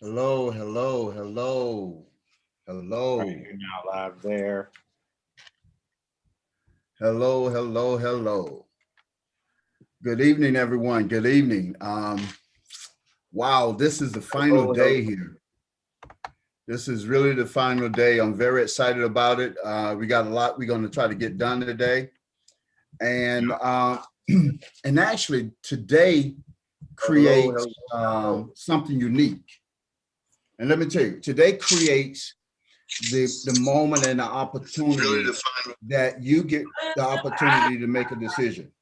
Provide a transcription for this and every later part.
Hello, hello, hello, Right, hello, you're now live there. hello, hello, hello. Good evening, everyone. Good evening. Wow, this is the final Hello, hello. day here. This is really the final day. I'm very excited about it. We got a lot we're going to try to get done today, and Yeah. and actually today Hello, creates hello, hello. something unique. And let me tell you, today creates the moment and the Really opportunity define that you get the opportunity to make a decision.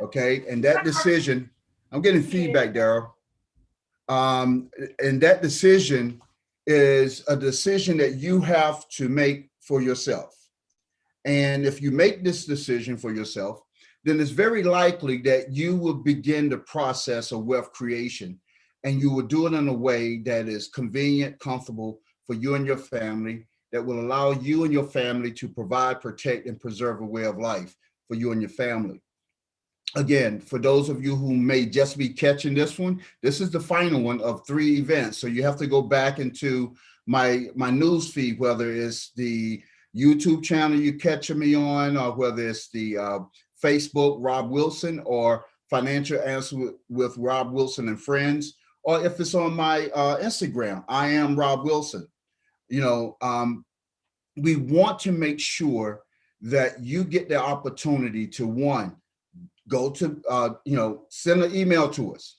Okay. And that decision, I'm getting feedback, Daryl. And that decision is a decision that you have to make for yourself. And if you make this decision for yourself, then it's very likely that you will begin the process of wealth creation, and you will do it in a way that is convenient, comfortable for you and your family, that will allow you and your family to provide, protect, and preserve a way of life for you and your family. Again, for those of you who may just be catching this one, this is the final one of three events. So you have to go back into my news feed, whether it's the YouTube channel you catching me on, or whether it's the Facebook Rob Wilson, or Financial Answer with Rob Wilson and Friends, or if it's on my Instagram, I am Rob Wilson. You know, we want to make sure that you get the opportunity to, one, go to send an email to us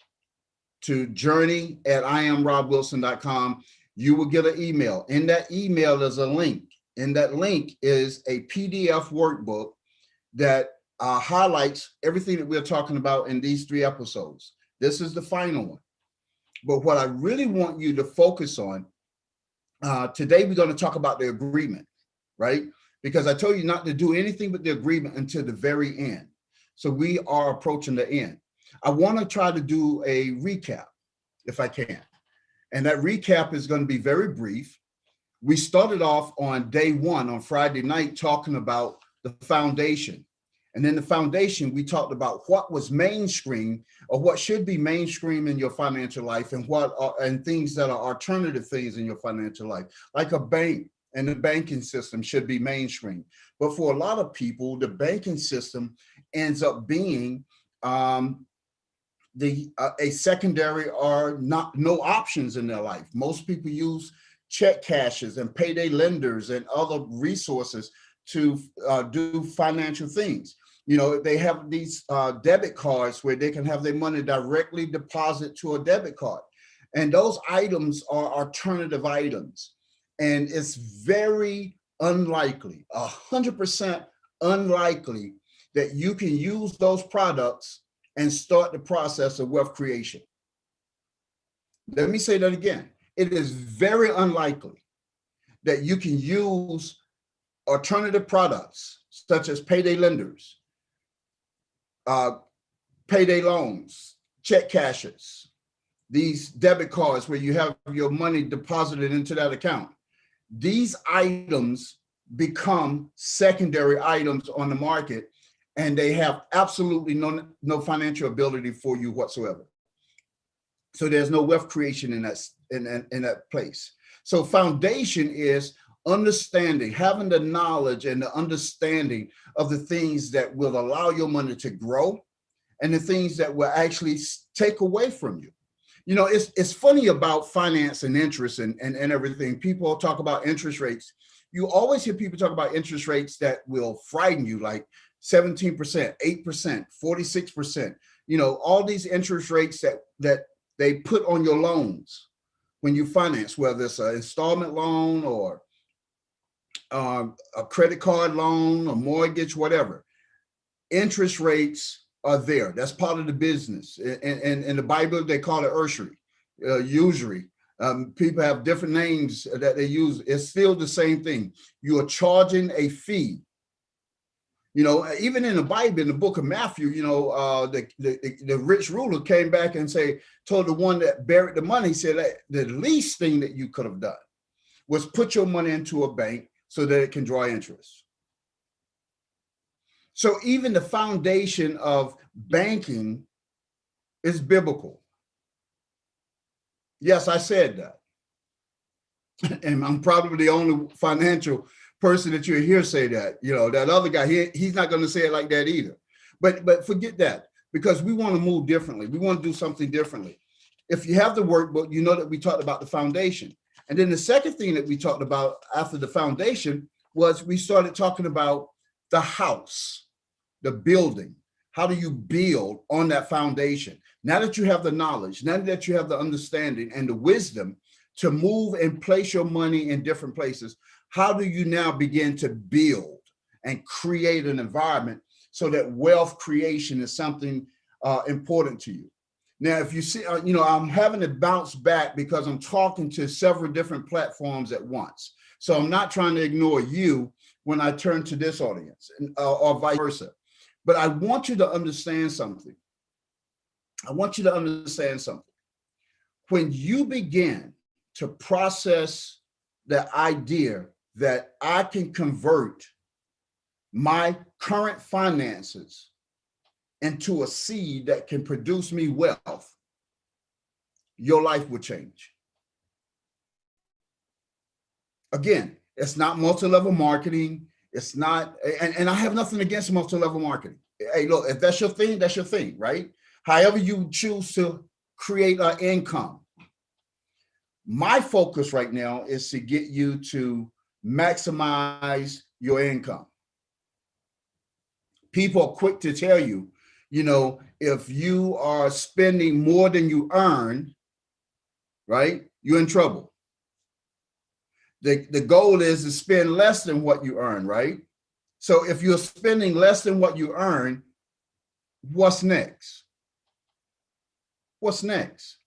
to journey at iamrobwilson.com. You will get an email. In that email is a link. In that link is a PDF workbook that highlights everything that we're talking about in these three episodes. This is the final one. But what I really want you to focus on today, we're going to talk about the agreement, right? Because I told you not to do anything with the agreement until the very end. So we are approaching the end. I want to try to do a recap if I can. And that recap is going to be very brief. We started off on day one on Friday night talking about the foundation. And then the foundation, we talked about what was mainstream, or what should be mainstream in your financial life, and what are, and things that are alternative things in your financial life, like a bank. And the banking system should be mainstream. But for a lot of people, the banking system ends up being the a secondary, or not, no options in their life. Most people use check cashes and payday lenders and other resources to do financial things. You know, they have these debit cards where they can have their money directly deposit to a debit card, and those items are alternative items, and it's very unlikely, 100% unlikely, that you can use those products and start the process of wealth creation. Let me say that again. It is very unlikely that you can use alternative products such as payday lenders, uh, payday loans, check cashes, these debit cards where you have your money deposited into that account. These items become secondary items on the market, and they have absolutely no financial ability for you whatsoever. So there's no wealth creation in that place. So foundation is understanding, having the knowledge and the understanding of the things that will allow your money to grow, and the things that will actually take away from you. You know, it's funny about finance and interest, and everything. People talk about interest rates. You always hear people talk about interest rates that will frighten you, like 17%, 8%, 46%. You know, all these interest rates that they put on your loans when you finance, whether it's an installment loan, or a credit card loan, a mortgage, whatever. Interest rates are there. That's part of the business. In the Bible, they call it usury. Usury. People have different names that they use. It's still the same thing. You are charging a fee. You know, even in the Bible, in the book of Matthew, you know, the rich ruler came back and told the one that buried the money, he said that the least thing that you could have done was put your money into a bank so that it can draw interest. So even the foundation of banking is biblical. Yes, I said that. And I'm probably the only financial person that you hear say that. You know, that other guy, he's not going to say it like that either. But forget that, because we want to move differently. We want to do something differently. If you have the workbook, you know that we talked about the foundation. And then the second thing that we talked about after the foundation was we started talking about the house, the building. How do you build on that foundation? Now that you have the knowledge, now that you have the understanding and the wisdom to move and place your money in different places, how do you now begin to build and create an environment so that wealth creation is something important to you? Now, if you see, I'm having to bounce back because I'm talking to several different platforms at once. So I'm not trying to ignore you when I turn to this audience or vice versa. But I want you to understand something. I want you to understand something. When you begin to process the idea that I can convert my current finances into a seed that can produce me wealth, your life will change. Again, it's not multi-level marketing. It's not, and I have nothing against multi-level marketing. Hey, look, if that's your thing, right? However you choose to create an income. My focus right now is to get you to maximize your income. People are quick to tell you, if you are spending more than you earn, right, you're in trouble. The goal is to spend less than what you earn, right? So if you're spending less than what you earn, what's next? What's next?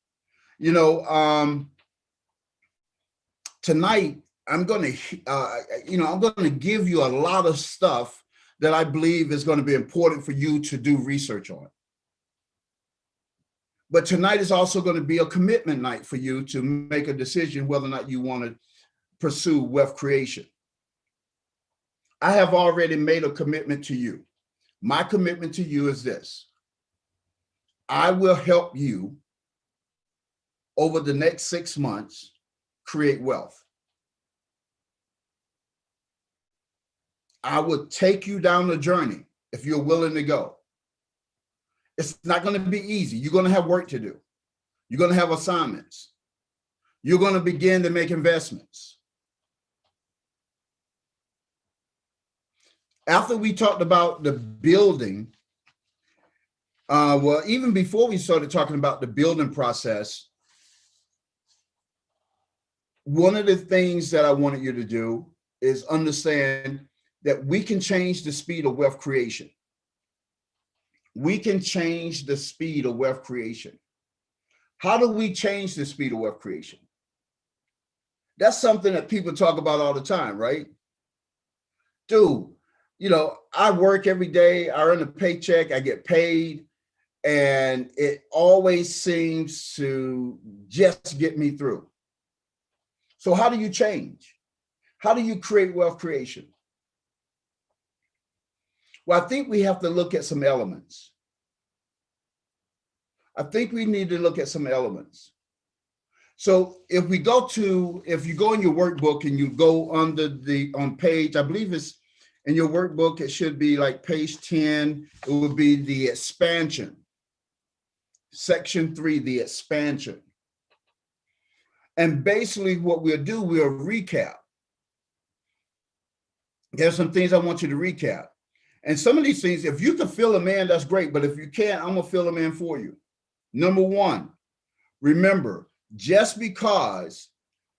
Tonight I'm going to give you a lot of stuff that I believe is going to be important for you to do research on. But tonight is also going to be a commitment night for you to make a decision whether or not you want to pursue wealth creation. I have already made a commitment to you. My commitment to you is this. I will help you over the next 6 months create wealth. I will take you down the journey if you're willing to go. It's not going to be easy. You're going to have work to do. You're going to have assignments. You're going to begin to make investments. After we talked about the building, even before we started talking about the building process, one of the things that I wanted you to do is understand that we can change the speed of wealth creation. We can change the speed of wealth creation. How do we change the speed of wealth creation? That's something that people talk about all the time, right? Dude, I work every day, I earn a paycheck, I get paid, and it always seems to just get me through. So how do you change? How do you create wealth creation? Well, I think we have to look at some elements. I think we need to look at some elements. So if you go in your workbook and you go on page, I believe it's in your workbook, it should be like page 10, it would be the expansion. Section 3, the expansion. And basically what we'll do, we'll recap. There's some things I want you to recap. And some of these things, if you can fill them in, that's great. But if you can't, I'm going to fill them in for you. Number one, remember, just because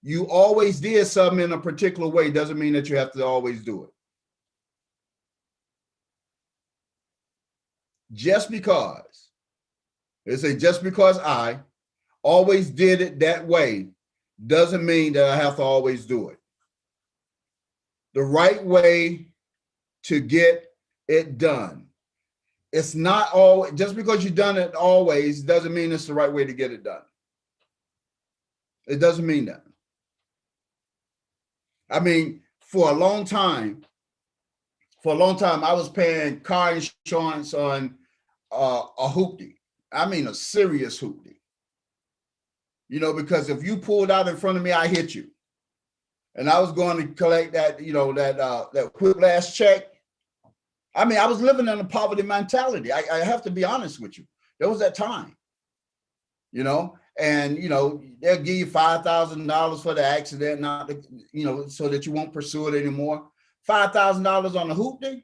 you always did something in a particular way doesn't mean that you have to always do it. Just because I always did it that way doesn't mean that I have to always do it. The right way to get it done. It's not all, just because you've done it always doesn't mean it's the right way to get it done. It doesn't mean that. I mean, for a long time, I was paying car insurance on a hoopty. I mean, a serious hoopty. because if you pulled out in front of me, I hit you. And I was going to collect that, that whiplash check. I mean, I was living in a poverty mentality. I have to be honest with you. There was that time, and, they'll give you $5,000 for the accident, not, so that you won't pursue it anymore. $5,000 on the hoop day.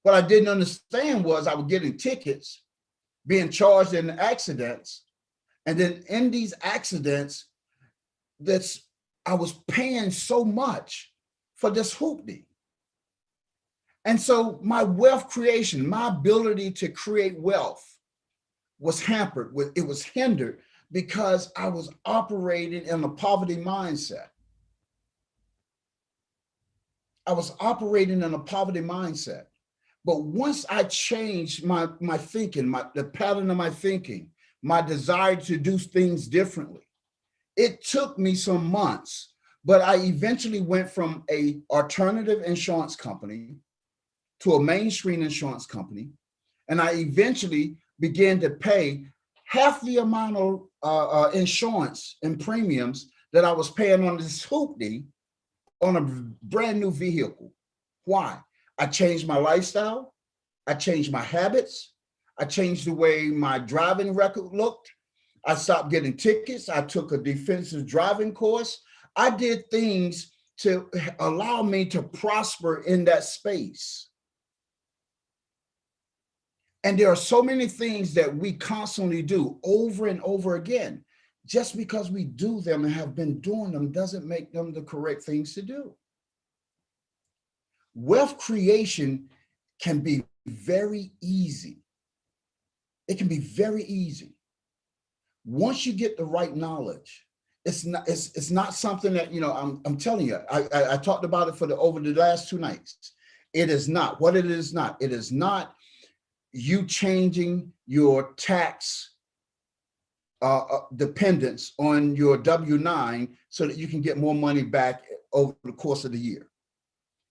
What I didn't understand was I was getting tickets, being charged in accidents. And then in these accidents, I was paying so much for this hoop day. And so my wealth creation, my ability to create wealth was hampered. It was hindered because I was operating in a poverty mindset. I was operating in a poverty mindset. But once I changed my thinking, the pattern of my thinking, my desire to do things differently, it took me some months, but I eventually went from an alternative insurance company to a mainstream insurance company. And I eventually began to pay half the amount of insurance and premiums that I was paying on this hoopty on a brand new vehicle. Why? I changed my lifestyle. I changed my habits. I changed the way my driving record looked. I stopped getting tickets. I took a defensive driving course. I did things to allow me to prosper in that space. And there are so many things that we constantly do over and over again. Just because we do them and have been doing them doesn't make them the correct things to do. Wealth creation can be very easy. It can be very easy. Once you get the right knowledge, it's not something that, I'm telling you, I talked about it over the last 2 nights. It is not what it is not. It is not you changing your tax dependence on your W-9 so that you can get more money back over the course of the year.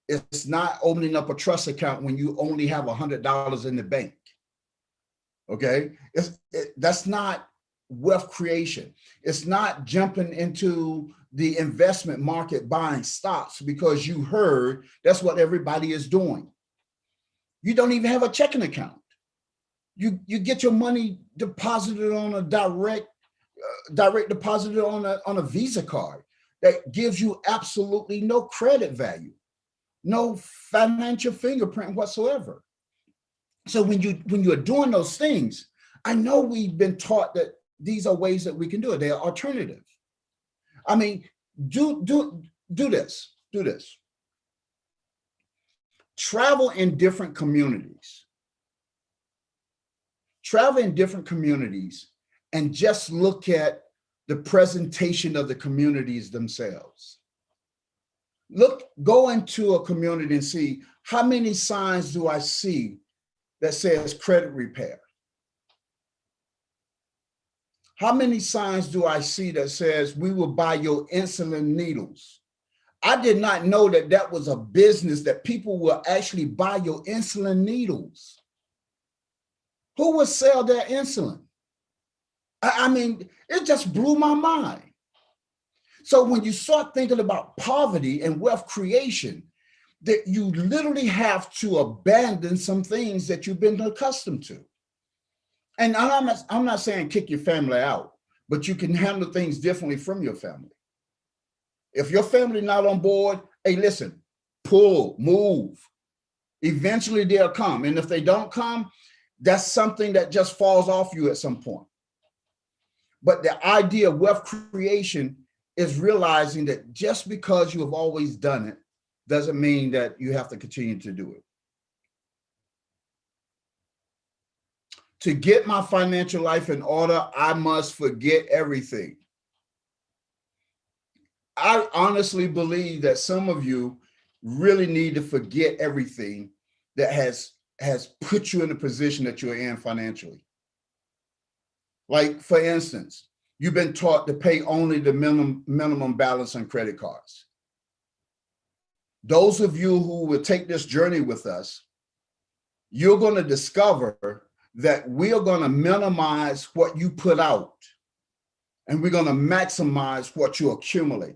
It's not opening up a trust account when you only have $100 in the bank. Okay, that's not wealth creation. It's not jumping into the investment market buying stocks because you heard that's what everybody is doing. You don't even have a checking account. You get your money deposited on a direct deposited on a Visa card that gives you absolutely no credit value, no financial fingerprint whatsoever. So when you're doing those things, I know we've been taught that these are ways that we can do it. They are alternative. I mean, do this. Travel in different communities. Travel in different communities and just look at the presentation of the communities themselves. Go into a community and see how many signs do I see that says credit repair? How many signs do I see that says we will buy your insulin needles? I did not know that was a business that people will actually buy your insulin needles. Who would sell their insulin? I mean, it just blew my mind. So when you start thinking about poverty and wealth creation, that you literally have to abandon some things that you've been accustomed to. And I'm not saying kick your family out, but you can handle things differently from your family. If your family not on board, hey, listen, move. Eventually they'll come. And if they don't come, that's something that just falls off you at some point. But the idea of wealth creation is realizing that just because you have always done it doesn't mean that you have to continue to do it. To get my financial life in order, I must forget everything. I honestly believe that some of you really need to forget everything that has put you in the position that you're in financially. Like, for instance, you've been taught to pay only the minimum balance on credit cards. Those of you who will take this journey with us, you're going to discover that we are going to minimize what you put out and we're going to maximize what you accumulate.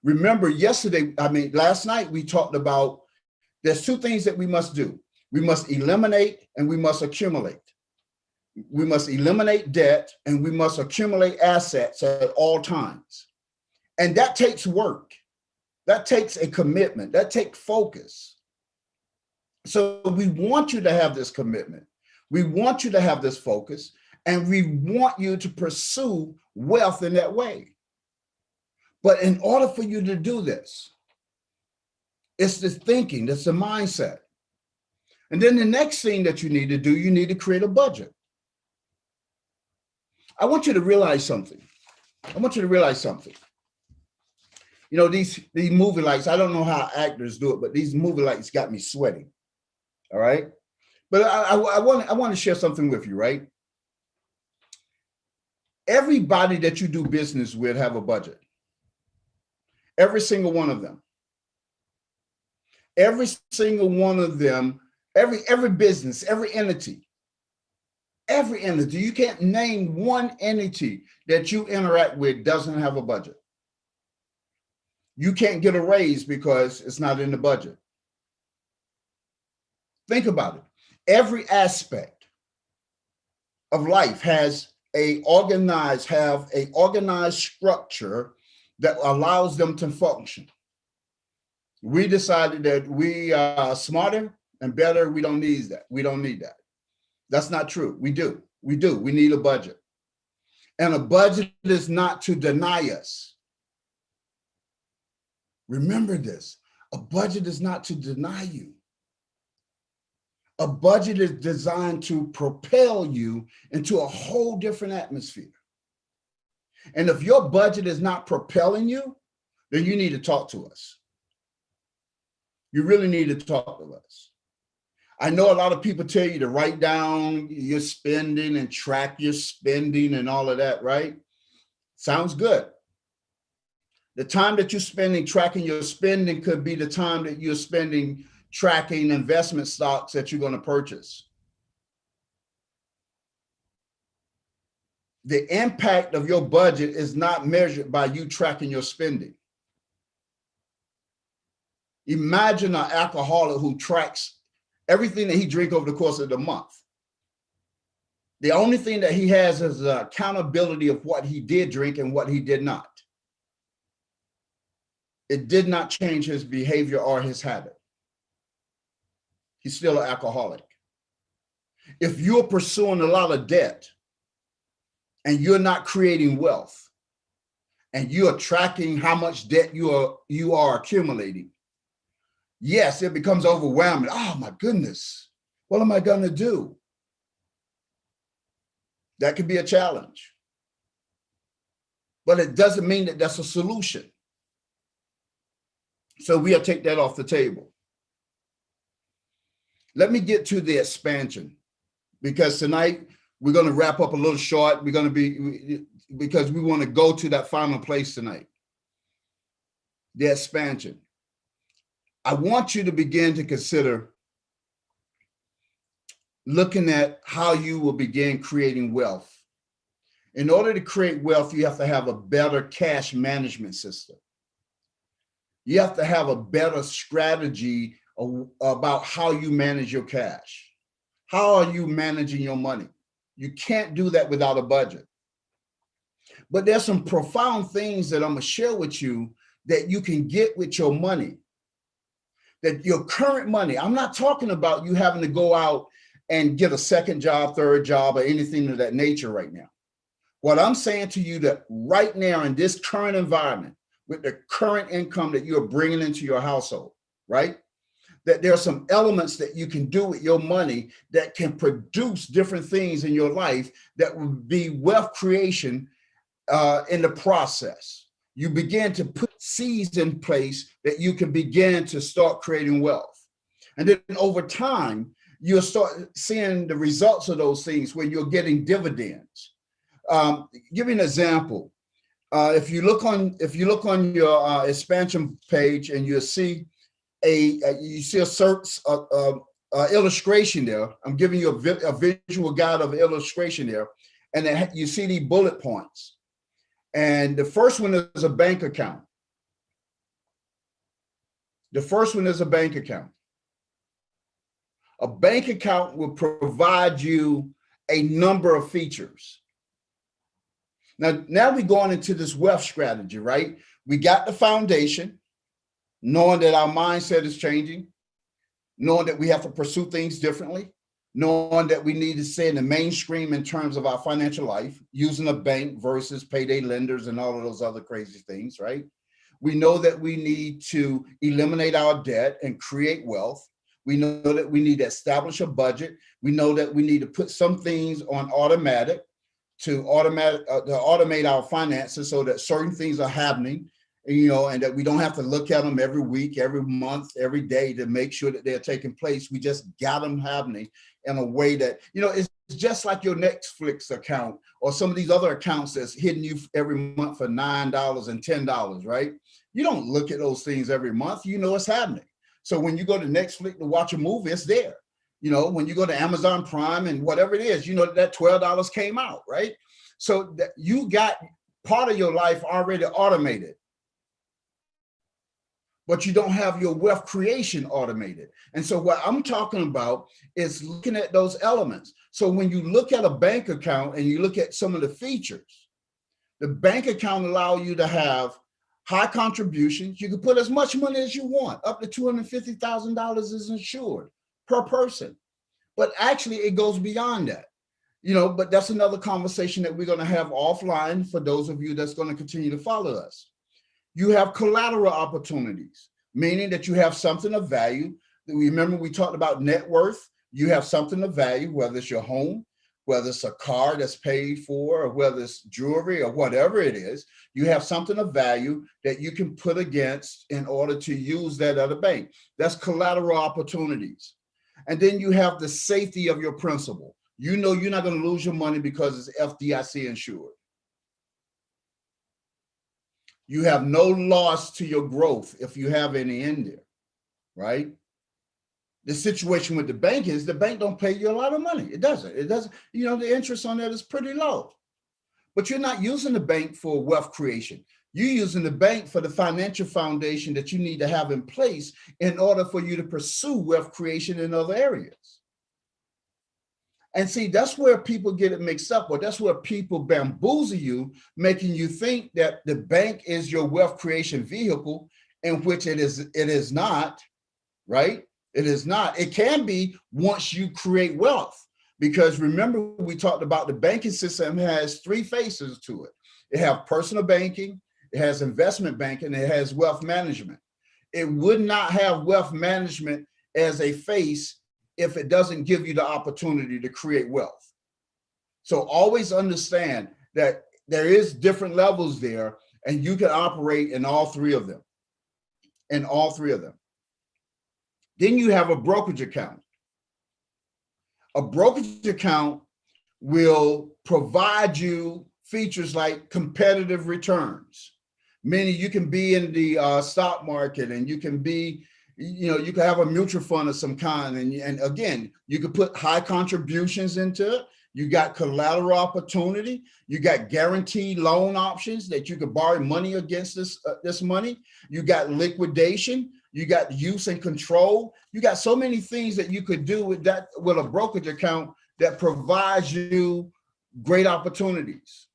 Remember last night we talked about there's two things that we must do. We must eliminate and we must accumulate. We must eliminate debt and we must accumulate assets at all times. And that takes work. That takes a commitment. That takes focus. So we want you to have this commitment. We want you to have this focus, and we want you to pursue wealth in that way. But in order for you to do this, it's the thinking, it's the mindset. And then the next thing that you need to do, you need to create a budget. I want you to realize something. You know, these movie lights, I don't know how actors do it, but these movie lights got me sweating. All right. But I want to share something with you, right? Everybody that you do business with have a budget. Every single one of them. Every single one of them, every business, every entity. You can't name one entity that you interact with doesn't have a budget. You can't get a raise because it's not in the budget. Think about it. Every aspect of life has a organized structure that allows them to function. We decided that we are smarter and better. We don't need that. We don't need that. That's not true. We do. We need a budget. And a budget is not to deny us. Remember this. A budget is not to deny you. A budget is designed to propel you into a whole different atmosphere. And if your budget is not propelling you, then you need to talk to us. You really need to talk to us. I know a lot of people tell you to write down your spending and track your spending and all of that, right? Sounds good. The time that you're spending tracking your spending could be the time that you're spending tracking investment stocks that you're going to purchase. The impact of your budget is not measured by you tracking your spending. Imagine an alcoholic who tracks everything that he drinks over the course of the month. The only thing that he has is the accountability of what he did drink and what he did not. It did not change his behavior or his habit. He's still an alcoholic. If you're pursuing a lot of debt and you're not creating wealth and you're tracking how much debt you are accumulating, yes, it becomes overwhelming. Oh my goodness, what am I going to do? That could be a challenge. But it doesn't mean that that's a solution. So we'll take that off the table. Let me get to the expansion, because tonight we're going to wrap up a little short. Because we want to go to that final place tonight. The expansion. I want you to begin to consider looking at how you will begin creating wealth. In order to create wealth, you have to have a better cash management system. You have to have a better strategy about how you manage your cash. How are you managing your money? You can't do that without a budget. But there's some profound things that I'm going to share with you that you can get with your money. That your current money, I'm not talking about you having to go out and get a second job, third job, or anything of that nature right now. What I'm saying to you that right now in this current environment, with the current income that you're bringing into your household, right? That there are some elements that you can do with your money that can produce different things in your life that will be wealth creation in the process. You begin to put seeds in place that you can begin to start creating wealth. And then over time, you'll start seeing the results of those things when you're getting dividends. Give you an example. If you look on your expansion page and you see a search illustration there. I'm giving you a visual guide of illustration there. And you see these bullet points. And the first one is a bank account. The first one is a bank account. A bank account will provide you a number of features. Now we're going into this wealth strategy, right? We got the foundation, knowing that our mindset is changing, knowing that we have to pursue things differently, knowing that we need to stay in the mainstream in terms of our financial life, using a bank versus payday lenders and all of those other crazy things, right? We know that we need to eliminate our debt and create wealth. We know that we need to establish a budget. We know that we need to put some things on automatic to automate our finances so that certain things are happening, and that we don't have to look at them every week, every month, every day to make sure that they're taking place. We just got them happening in a way that, it's just like your Netflix account or some of these other accounts that's hitting you every month for $9 and $10, right? You don't look at those things every month. It's happening. So when you go to Netflix to watch a movie, it's there. When you go to Amazon Prime and whatever it is, that $12 came out, right? So that you got part of your life already automated, but you don't have your wealth creation automated. And so what I'm talking about is looking at those elements. So when you look at a bank account and you look at some of the features, the bank account allows you to have high contributions. You can put as much money as you want. Up to $250,000 is insured per person. But actually, it goes beyond that. But that's another conversation that we're going to have offline for those of you that's going to continue to follow us. You have collateral opportunities, meaning that you have something of value. Remember, we talked about net worth. You have something of value, whether it's your home, whether it's a car that's paid for, or whether it's jewelry or whatever it is. You have something of value that you can put against in order to use that at a bank. That's collateral opportunities. And then you have the safety of your principal. You're not going to lose your money because it's FDIC insured. You have no loss to your growth if you have any in there, right? The situation with the bank is the bank don't pay you a lot of money. It doesn't. The interest on that is pretty low. But you're not using the bank for wealth creation. You're using the bank for the financial foundation that you need to have in place in order for you to pursue wealth creation in other areas. And see, that's where people get it mixed up, or that's where people bamboozle you, making you think that the bank is your wealth creation vehicle, in which it is not, right? It is not. It can be once you create wealth. Because remember, we talked about the banking system has three faces to it. It has personal banking, it has investment banking, it has wealth management. It would not have wealth management as a face if it doesn't give you the opportunity to create wealth. So always understand that there is different levels there, and you can operate in all three of them. Then you have a brokerage account. A brokerage account will provide you features like competitive returns, meaning you can be in the stock market, and you can be, you can have a mutual fund of some kind. And again, you can put high contributions into it. You got collateral opportunity. You got guaranteed loan options that you could borrow money against this money. You got liquidation. You got use and control. You got so many things that you could do with a brokerage account that provides you great opportunities.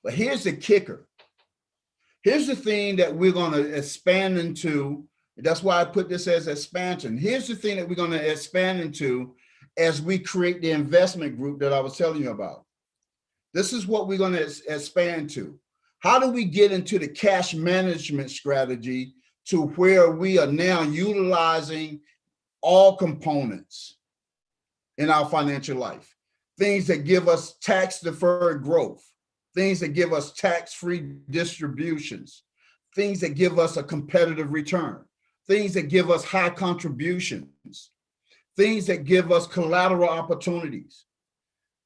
But here's the kicker. Here's the thing that we're going to expand into. That's why I put this as expansion. Here's the thing that we're going to expand into as we create the investment group that I was telling you about. This is what we're going to expand to. How do we get into the cash management strategy to where we are now utilizing all components in our financial life? Things that give us tax-deferred growth, things that give us tax-free distributions, things that give us a competitive return, things that give us high contributions, things that give us collateral opportunities,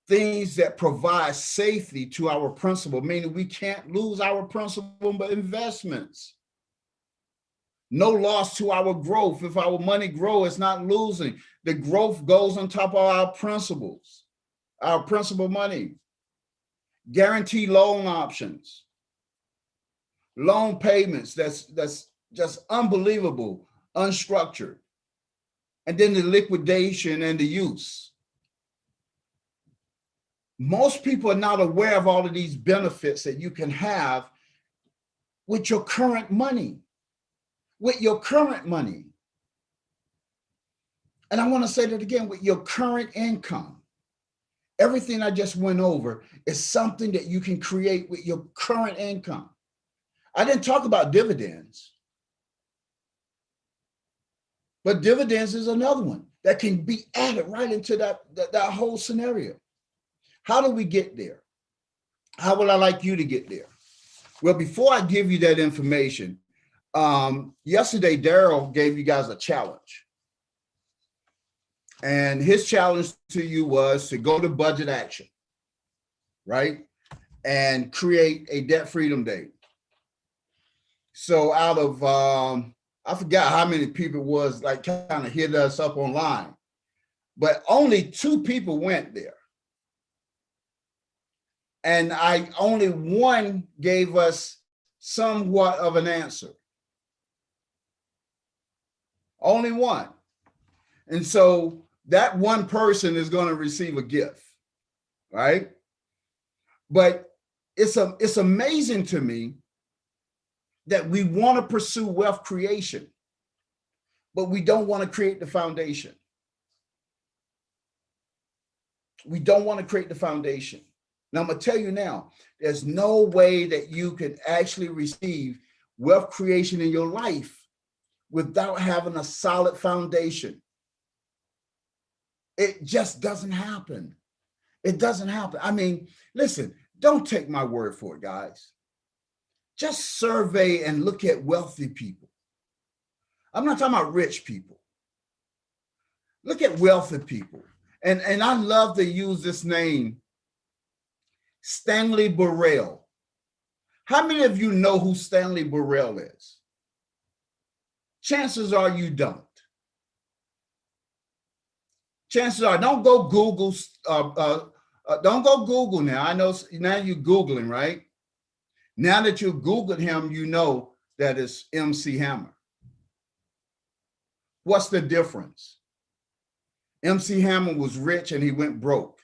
things that provide safety to our principal, meaning we can't lose our principal but investments. No loss to our growth. If our money grows, it's not losing. The growth goes on top of our principals. our principal money, guaranteed loan options, loan payments that's just unbelievable, unstructured, and then the liquidation and the use. Most people are not aware of all of these benefits that you can have with your current money, And I want to say that again, with your current income. Everything I just went over is something that you can create with your current income. I didn't talk about dividends, but dividends is another one that can be added right into that whole scenario. How do we get there? How would I like you to get there? Well, before I give you that information, yesterday, Daryl gave you guys a challenge. And his challenge to you was to go to Budget Action, right? And create a debt freedom date. So out of, I forgot how many people was like kind of hit us up online, but only 2 people went there. And only one gave us somewhat of an answer. Only one. And so that one person is going to receive a gift, right? But it's amazing to me that we want to pursue wealth creation, but we don't want to create the foundation. We don't want to create the foundation. Now, I'm going to tell you now, there's no way that you can actually receive wealth creation in your life without having a solid foundation. It just doesn't happen. It doesn't happen. I mean, listen, don't take my word for it, guys. Just survey and look at wealthy people. I'm not talking about rich people. Look at wealthy people. And I love to use this name, Stanley Burrell. How many of you know who Stanley Burrell is? Chances are you don't. Chances are, don't go Google. Don't go Google now. I know now you're Googling, right? Now that you've Googled him, you know that it's MC Hammer. What's the difference? MC Hammer was rich and he went broke.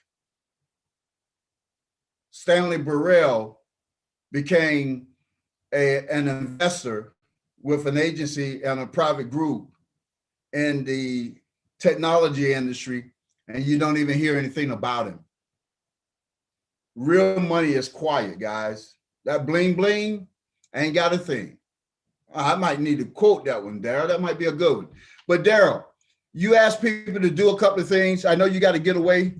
Stanley Burrell became an investor with an agency and a private group in the technology industry, and you don't even hear anything about him. Real money is quiet, guys. That bling bling ain't got a thing. I might need to quote that one, Daryl. That might be a good one. But Daryl, you asked people to do a couple of things. I know you got to get away.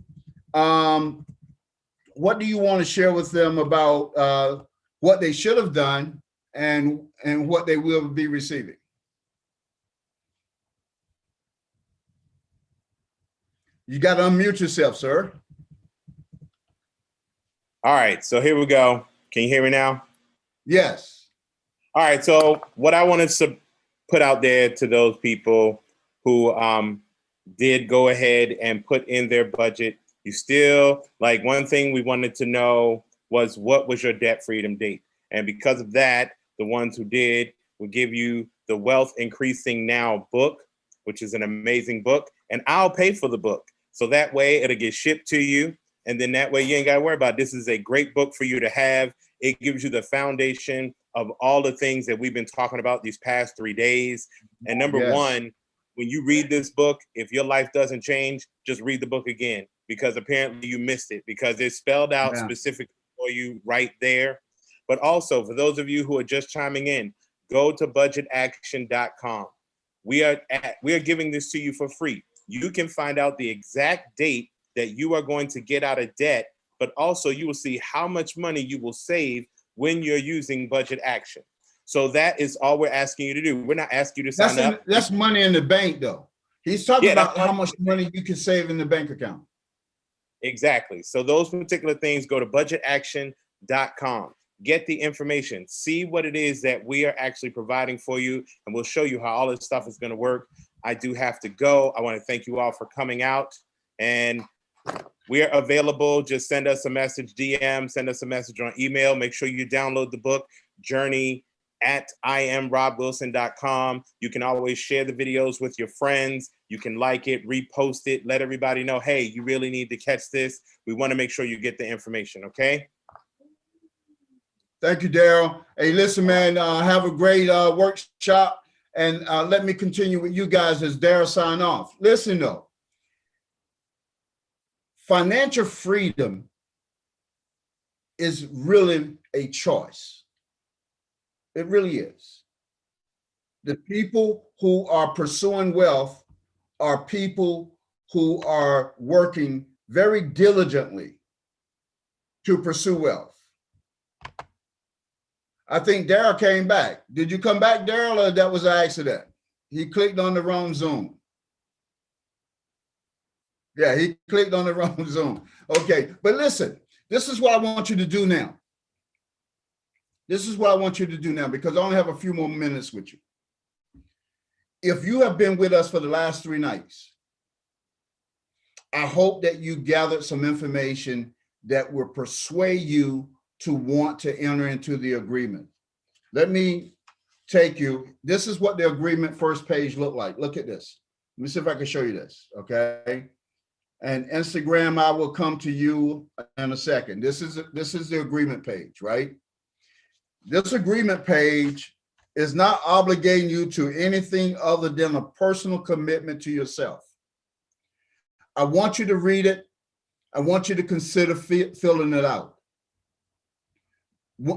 What do you want to share with them about what they should have done and what they will be receiving? You got to unmute yourself, sir. All right, so here we go. Can you hear me now? Yes. All right, so what I wanted to put out there to those people who did go ahead and put in their budget, you still, like, one thing we wanted to know was what was your debt freedom date? And because of that, the ones who did will give you the Wealth Increasing Now book, which is an amazing book, and I'll pay for the book. So that way it'll get shipped to you. And then that way you ain't got to worry about it. This is a great book for you to have. It gives you the foundation of all the things that we've been talking about these past 3 days. And number one, when you read this book, if your life doesn't change, just read the book again, because apparently you missed it, because it's spelled out specifically for you right there. But also, for those of you who are just chiming in, go to budgetaction.com. We are giving this to you for free. You can find out the exact date that you are going to get out of debt, but also you will see how much money you will save when you're using Budget Action. So that is all we're asking you to do. We're not asking you to sign up. That's money in the bank, though. He's talking about how much money you can save in the bank account. Exactly. So those particular things, go to budgetaction.com. Get the information. See what it is that we are actually providing for you, and we'll show you how all this stuff is going to work. I do have to go. I want to thank you all for coming out, and We are available. Just send us a message, DM, send us a message on email. Make sure you download the book, Journey, at IamRobWilson.com. You can always share the videos with your friends. You can like it, repost it, let everybody know, hey, you really need to catch this. We want to make sure you get the information, okay? Thank you, Daryl. Hey, listen, man, have a great workshop. And let me continue with you guys as Daryl sign off. Listen, though, financial freedom is really a choice. It really is. The people who are pursuing wealth are people who are working very diligently to pursue wealth. I think Daryl came back. Did you come back, Daryl, or that was an accident? He clicked on the wrong Zoom. Yeah, he clicked on the wrong Zoom. Okay, but listen, this is what I want you to do now. This is what I want you to do now, because I only have a few more minutes with you. If you have been with us for the last 3 nights, I hope that you gathered some information that will persuade you to want to enter into the agreement. Let me take you. This is what the agreement first page looked like. Look at this. Let me see if I can show you this, okay? And Instagram, I will come to you in a second. This is the agreement page, right? This agreement page is not obligating you to anything other than a personal commitment to yourself. I want you to read it. I want you to consider filling it out.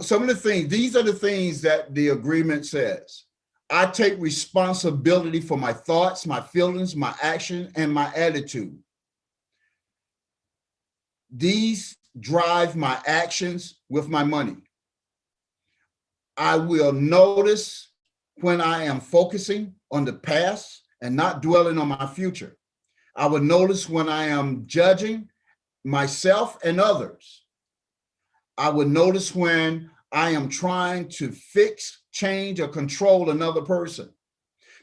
Some of the things, these are the things that the agreement says. I take responsibility for my thoughts, my feelings, my action, and my attitude. These drive my actions with my money. I will notice when I am focusing on the past and not dwelling on my future. I will notice when I am judging myself and others. I would notice when I am trying to fix, change, or control another person.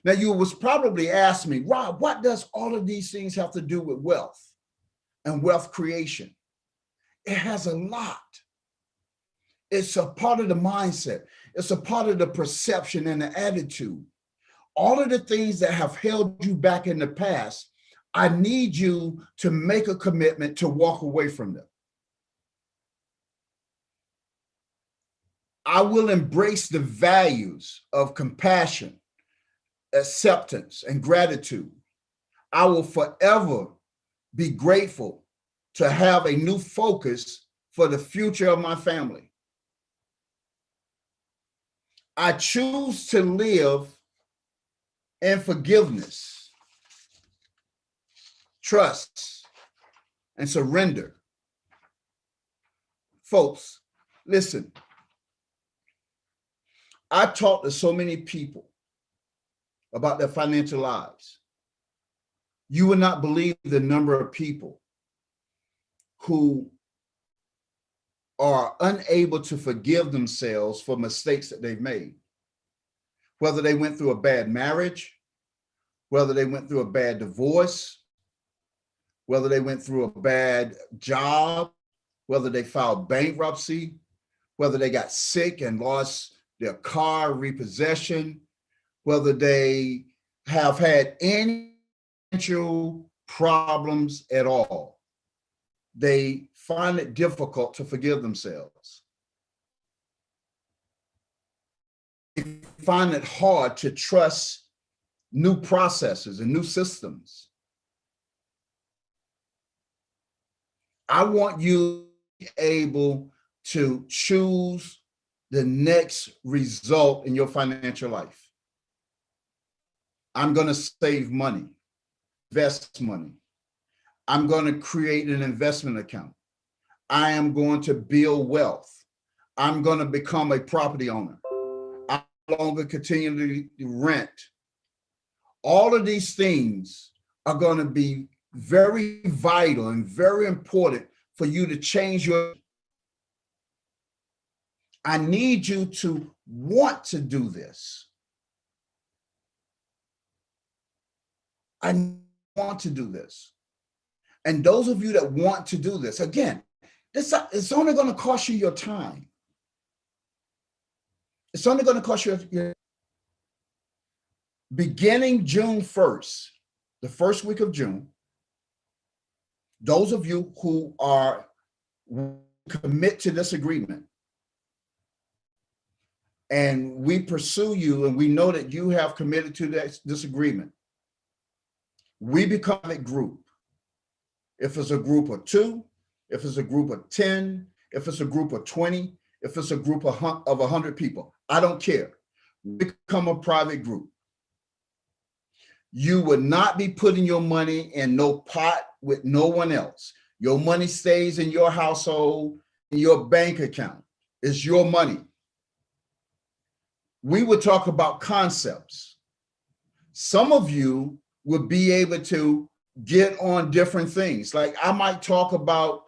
Now, you was probably asking me, Rob, what does all of these things have to do with wealth and wealth creation? It has a lot. It's a part of the mindset. It's a part of the perception and the attitude. All of the things that have held you back in the past, I need you to make a commitment to walk away from them. I will embrace the values of compassion, acceptance, and gratitude. I will forever be grateful to have a new focus for the future of my family. I choose to live in forgiveness, trust, and surrender. Folks, listen. I talk to so many people about their financial lives. You will not believe the number of people who are unable to forgive themselves for mistakes that they've made. Whether they went through a bad marriage, whether they went through a bad divorce, whether they went through a bad job, whether they filed bankruptcy, whether they got sick and lost their car, repossession, whether they have had any financial problems at all. They find it difficult to forgive themselves. They find it hard to trust new processes and new systems. I want you to be able to choose the next result in your financial life. I'm going to save money, invest money. I'm going to create an investment account. I am going to build wealth. I'm going to become a property owner. I no longer continue to rent. All of these things are going to be very vital and very important for you to change your. I need you to want to do this. I want to do this. And those of you that want to do this, again, it's only going to cost you your time. It's only going to cost you your beginning June 1st, the first week of June. Those of you who are commit to this agreement, and we pursue you, and we know that you have committed to this agreement, we become a group. If it's a group of 2, if it's a group of 10, if it's a group of 20, if it's a group of 100 people, I don't care. We become a private group. You would not be putting your money in no pot with no one else. Your money stays in your household, in your bank account. It's your money. We would talk about concepts. Some of you would be able to get on different things. Like I might talk about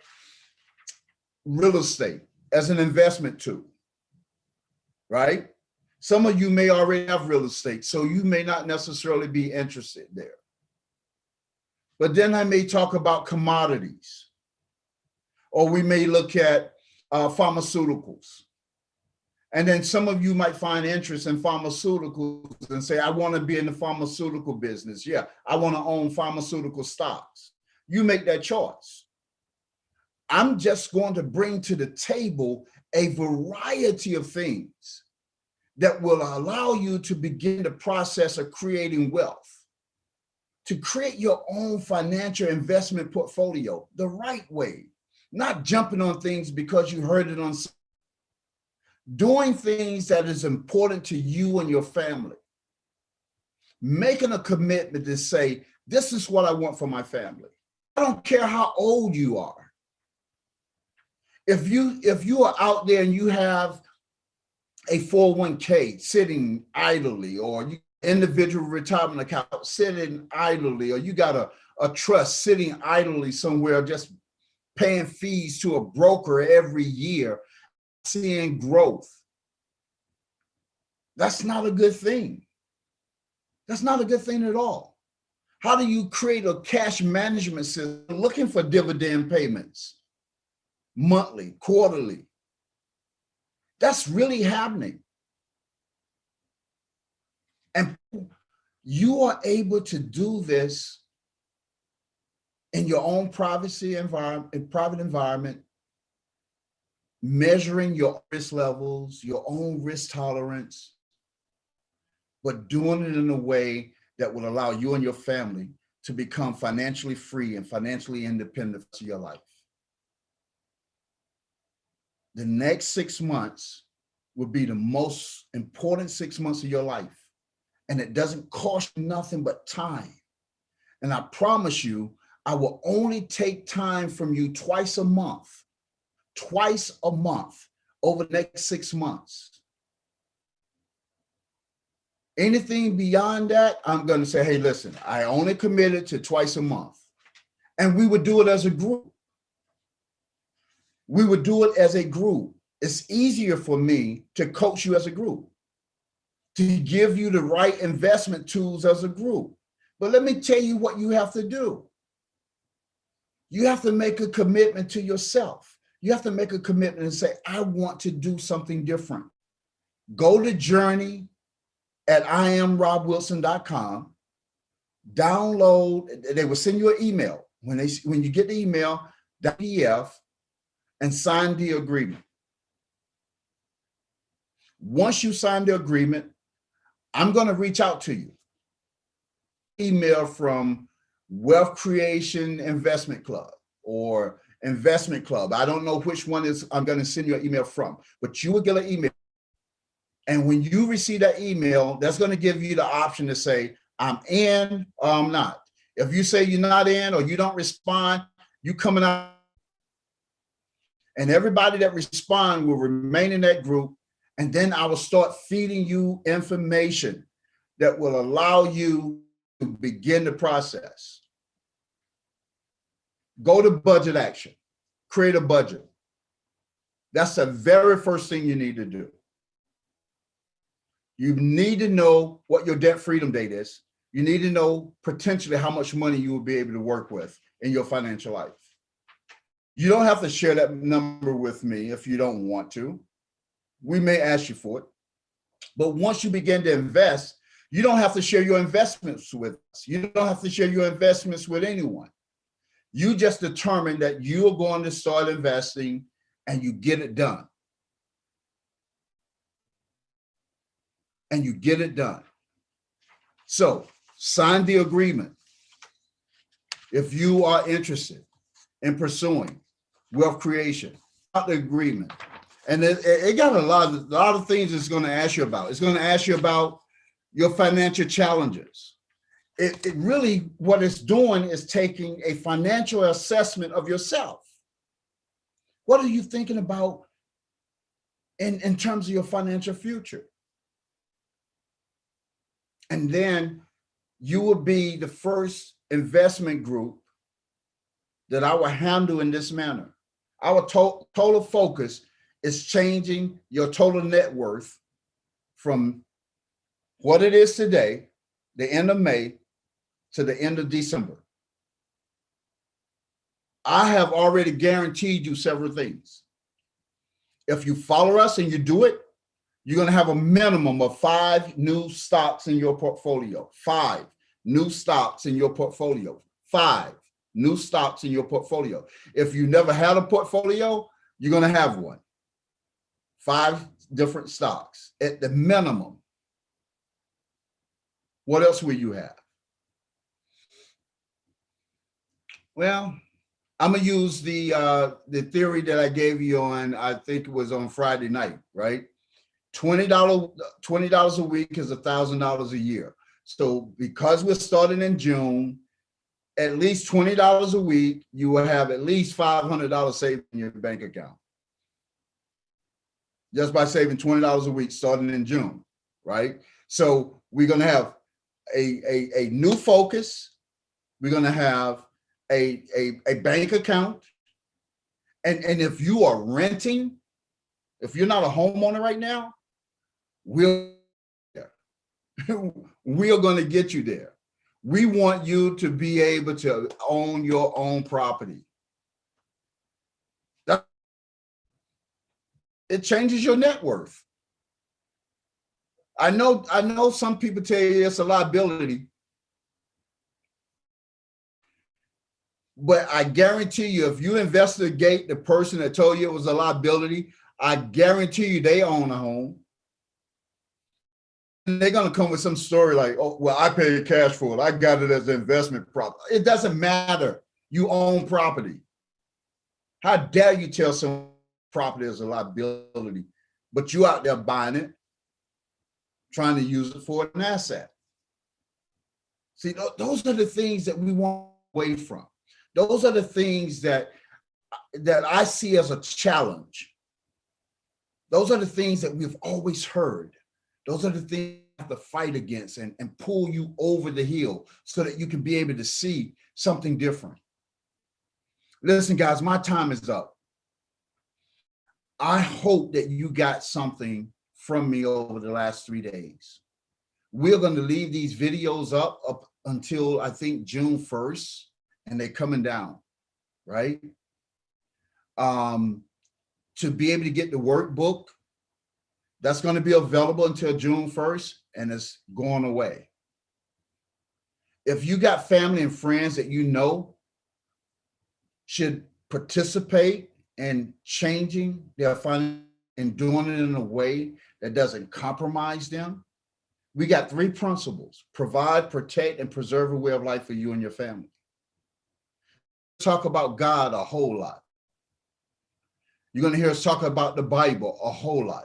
real estate as an investment tool, right? Some of you may already have real estate, so you may not necessarily be interested there. But then I may talk about commodities, or we may look at pharmaceuticals. And then some of you might find interest in pharmaceuticals and say, I want to be in the pharmaceutical business. Yeah, I want to own pharmaceutical stocks. You make that choice. I'm just going to bring to the table a variety of things that will allow you to begin the process of creating wealth, to create your own financial investment portfolio the right way, not jumping on things because you heard it on, doing things that is important to you and your family, making a commitment to say, this is what I want for my family. I don't care how old you are. If you are out there and you have a 401k sitting idly, or you individual retirement account sitting idly, or you got a trust sitting idly somewhere, just paying fees to a broker every year, seeing growth. That's not a good thing. That's not a good thing at all. How do you create a cash management system looking for dividend payments monthly, quarterly? That's really happening. And you are able to do this in your own privacy environment, in private environment, measuring your risk levels, your own risk tolerance, but doing it in a way that will allow you and your family to become financially free and financially independent for your life. The next 6 months will be the most important 6 months of your life. And it doesn't cost you nothing but time. And I promise you, I will only take time from you twice a month over the next 6 months. Anything beyond that, I'm going to say, hey, listen, I only committed to twice a month. And we would do it as a group. We would do it as a group. It's easier for me to coach you as a group, to give you the right investment tools as a group. But let me tell you what you have to do. You have to make a commitment to yourself. You have to make a commitment and say, I want to do something different. Go to Journey at IamRobWilson.com. Download, they will send you an email. When you get the email, the PDF, and sign the agreement. Once you sign the agreement, I'm going to reach out to you. Email from Wealth Creation Investment Club or Investment Club. I don't know which one is I'm going to send you an email from, but you will get an email. And when you receive that email, that's going to give you the option to say, I'm in or I'm not. If you say you're not in or you don't respond, you coming out. And everybody that respond will remain in that group. And then I will start feeding you information that will allow you to begin the process. Go to budget action, create a budget. That's the very first thing you need to do. You need to know what your debt freedom date is. You need to know potentially how much money you will be able to work with in your financial life. You don't have to share that number with me if you don't want to. We may ask you for it. But once you begin to invest, you don't have to share your investments with us. You don't have to share your investments with anyone. You just determine that you are going to start investing and you get it done. And you get it done. So sign the agreement if you are interested in pursuing wealth creation. The agreement. And it got a lot of things it's going to ask you about. It's going to ask you about your financial challenges. It really, what it's doing is taking a financial assessment of yourself. What are you thinking about in terms of your financial future? And then you will be the first investment group that I will handle in this manner. Our total focus is changing your total net worth from what it is today, the end of May, to the end of December. I have already guaranteed you several things. If you follow us and you do it, you're going to have a minimum of 5 new stocks in your portfolio. 5 new stocks in your portfolio. 5 new stocks in your portfolio. If you never had a portfolio, you're going to have one. 5 different stocks at the minimum. What else will you have? Well, I'm gonna use the theory that I gave you on, I think it was on Friday night, right? $20 a week is $1,000 a year. So because we're starting in June, at least $20 a week, you will have at least $500 saved in your bank account. Just by saving $20 a week starting in June, right? So we're gonna have a new focus. We're gonna have a bank account. And if you are renting, if you're not a homeowner right now, we're going to get you there. We want you to be able to own your own property. It changes your net worth. I know some people tell you it's a liability, but I guarantee you, if you investigate the person that told you it was a liability, I guarantee you they own a home. And they're going to come with some story like, oh, well, I paid cash for it. I got it as an investment property. It doesn't matter. You own property. How dare you tell some property is a liability, but you out there buying it, trying to use it for an asset. See, those are the things that we want away from. Those are the things that I see as a challenge. Those are the things that we've always heard. Those are the things you have to fight against and pull you over the hill so that you can be able to see something different. Listen, guys, my time is up. I hope that you got something from me over the last 3 days. We're going to leave these videos up until I think June 1st, and they're coming down, right? To be able to get the workbook, that's going to be available until June 1st, and it's going away. If you got family and friends that you know should participate in changing their finance and doing it in a way that doesn't compromise them, we got 3 principles: provide, protect, and preserve a way of life for you and your family. Talk about God a whole lot. You're going to hear us talk about the Bible a whole lot.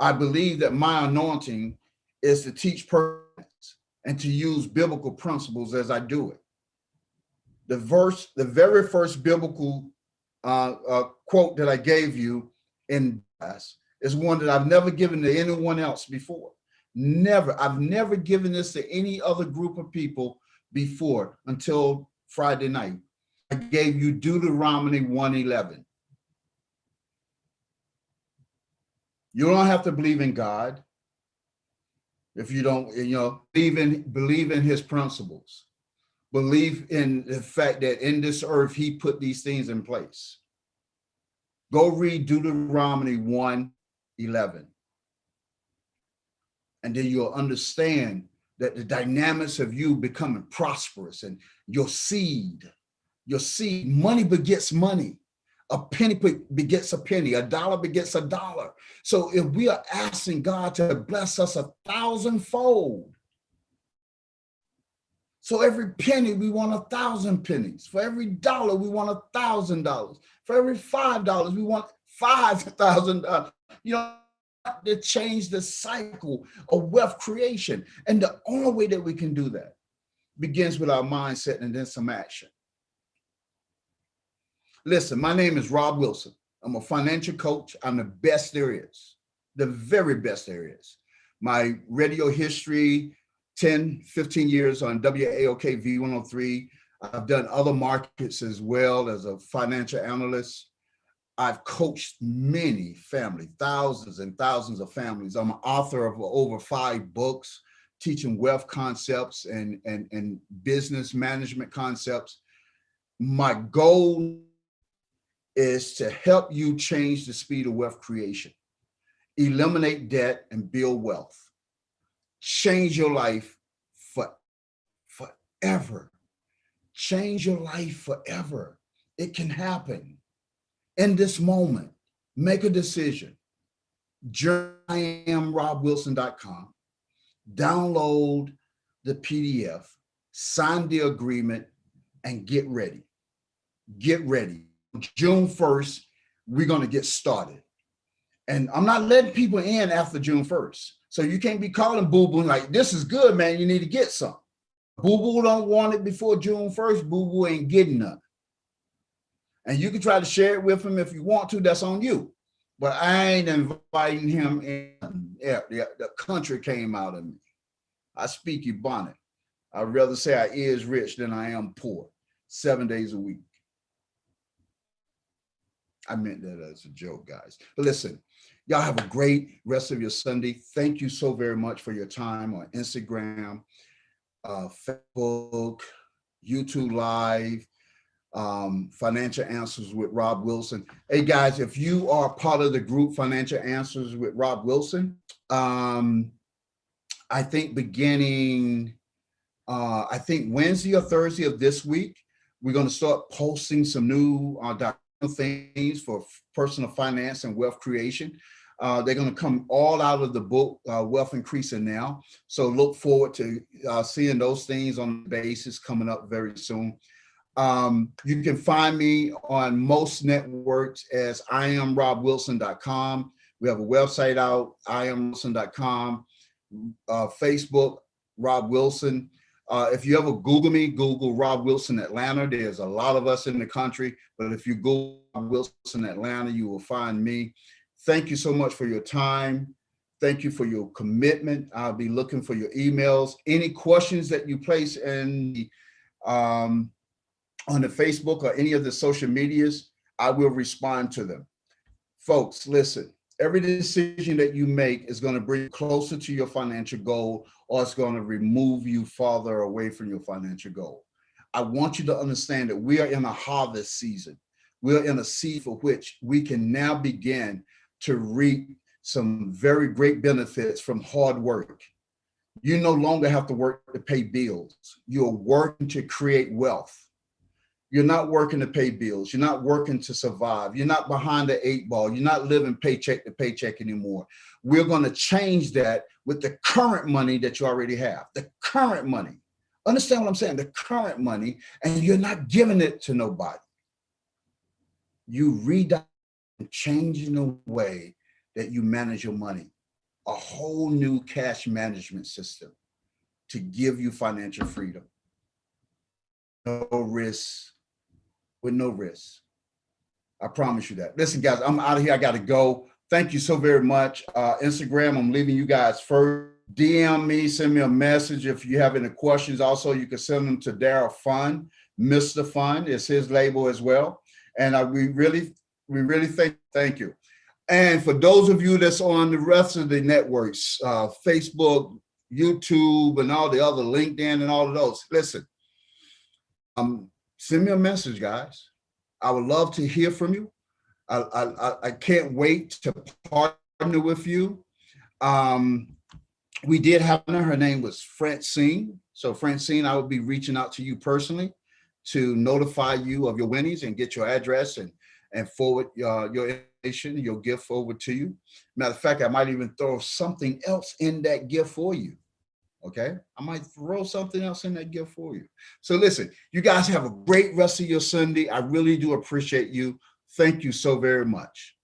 I believe that my anointing is to teach purpose and to use biblical principles as I do it. The very first biblical quote that I gave you in class is one that I've never given to anyone else before. Never. I've never given this to any other group of people before until Friday night. I gave you Deuteronomy 1:11. You don't have to believe in God if you don't, believe in his principles. Believe in the fact that in this earth, he put these things in place. Go read Deuteronomy 1:11. And then you'll understand that the dynamics of you becoming prosperous and your seed, money begets money. A penny begets a penny, a dollar begets a dollar. So if we are asking God to bless us 1,000-fold, so every penny, we want 1,000 pennies. For every dollar, we want $1,000. For every $5, we want $5,000. You know, to change the cycle of wealth creation. And the only way that we can do that begins with our mindset and then some action. Listen, my name is Rob Wilson. I'm a financial coach. I'm the best there is, the very best there is. My radio history, 10, 15 years on WAOK V103. I've done other markets as well as a financial analyst. I've coached many families, thousands and thousands of families. I'm an author of over 5 books teaching wealth concepts and business management concepts. My goal is to help you change the speed of wealth creation, eliminate debt and build wealth, change your life forever. Change your life forever. It can happen. In this moment, make a decision. IamRobWilson.com. Download the PDF, sign the agreement, and get ready. Get ready. June 1st, we're going to get started. And I'm not letting people in after June 1st. So you can't be calling Boo-Boo like, this is good, man. You need to get some. Boo-Boo don't want it before June 1st. Boo-Boo ain't getting none. And you can try to share it with him if you want to, that's on you. But I ain't inviting him in. Yeah, the country came out of me. I speak Ebonic. I'd rather say I is rich than I am poor, 7 days a week. I meant that as a joke, guys. But listen, y'all have a great rest of your Sunday. Thank you so very much for your time on Instagram, Facebook, YouTube Live, Financial Answers with Rob Wilson. Hey guys, if you are part of the group Financial Answers with Rob Wilson, I think beginning, I think Wednesday or Thursday of this week, we're going to start posting some new things for personal finance and wealth creation. They're going to come all out of the book, Wealth Increasing Now. So look forward to seeing those things on the basis coming up very soon. You can find me on most networks as IamRobWilson.com. We have a website out, IamWilson.com, Facebook, Rob Wilson. If you ever Google me, Google Rob Wilson Atlanta. There's a lot of us in the country, but if you Google Rob Wilson Atlanta, you will find me. Thank you so much for your time. Thank you for your commitment. I'll be looking for your emails. Any questions that you place in the, on the Facebook or any of the social medias, I will respond to them. Folks, listen, every decision that you make is going to bring you closer to your financial goal, or it's going to remove you farther away from your financial goal. I want you to understand that we are in a harvest season. We're in a season for which we can now begin to reap some very great benefits from hard work. You no longer have to work to pay bills. You're working to create wealth. You're not working to pay bills. You're not working to survive. You're not behind the 8 ball. You're not living paycheck to paycheck anymore. We're going to change that with the current money that you already have. The current money. Understand what I'm saying? The current money, and you're not giving it to nobody. You redirect and changing the way that you manage your money. A whole new cash management system to give you financial freedom. No risk. With no risk. I promise you that. Listen, guys, I'm out of here. I got to go. Thank you so very much. Instagram, I'm leaving you guys first. DM me, send me a message if you have any questions. Also, you can send them to Daryl Fun. Mr. Fun is his label as well. And we really thank you. And for those of you that's on the rest of the networks, Facebook, YouTube, and all the other LinkedIn and all of those, listen, send me a message, guys. I would love to hear from you. I can't wait to partner with you. We did have her name was Francine. So Francine, I will be reaching out to you personally to notify you of your winnings and get your address and forward your information, your gift forward to you. Matter of fact, I might even throw something else in that gift for you. Okay, I might throw something else in that gift for you. So listen, you guys have a great rest of your Sunday. I really do appreciate you. Thank you so very much.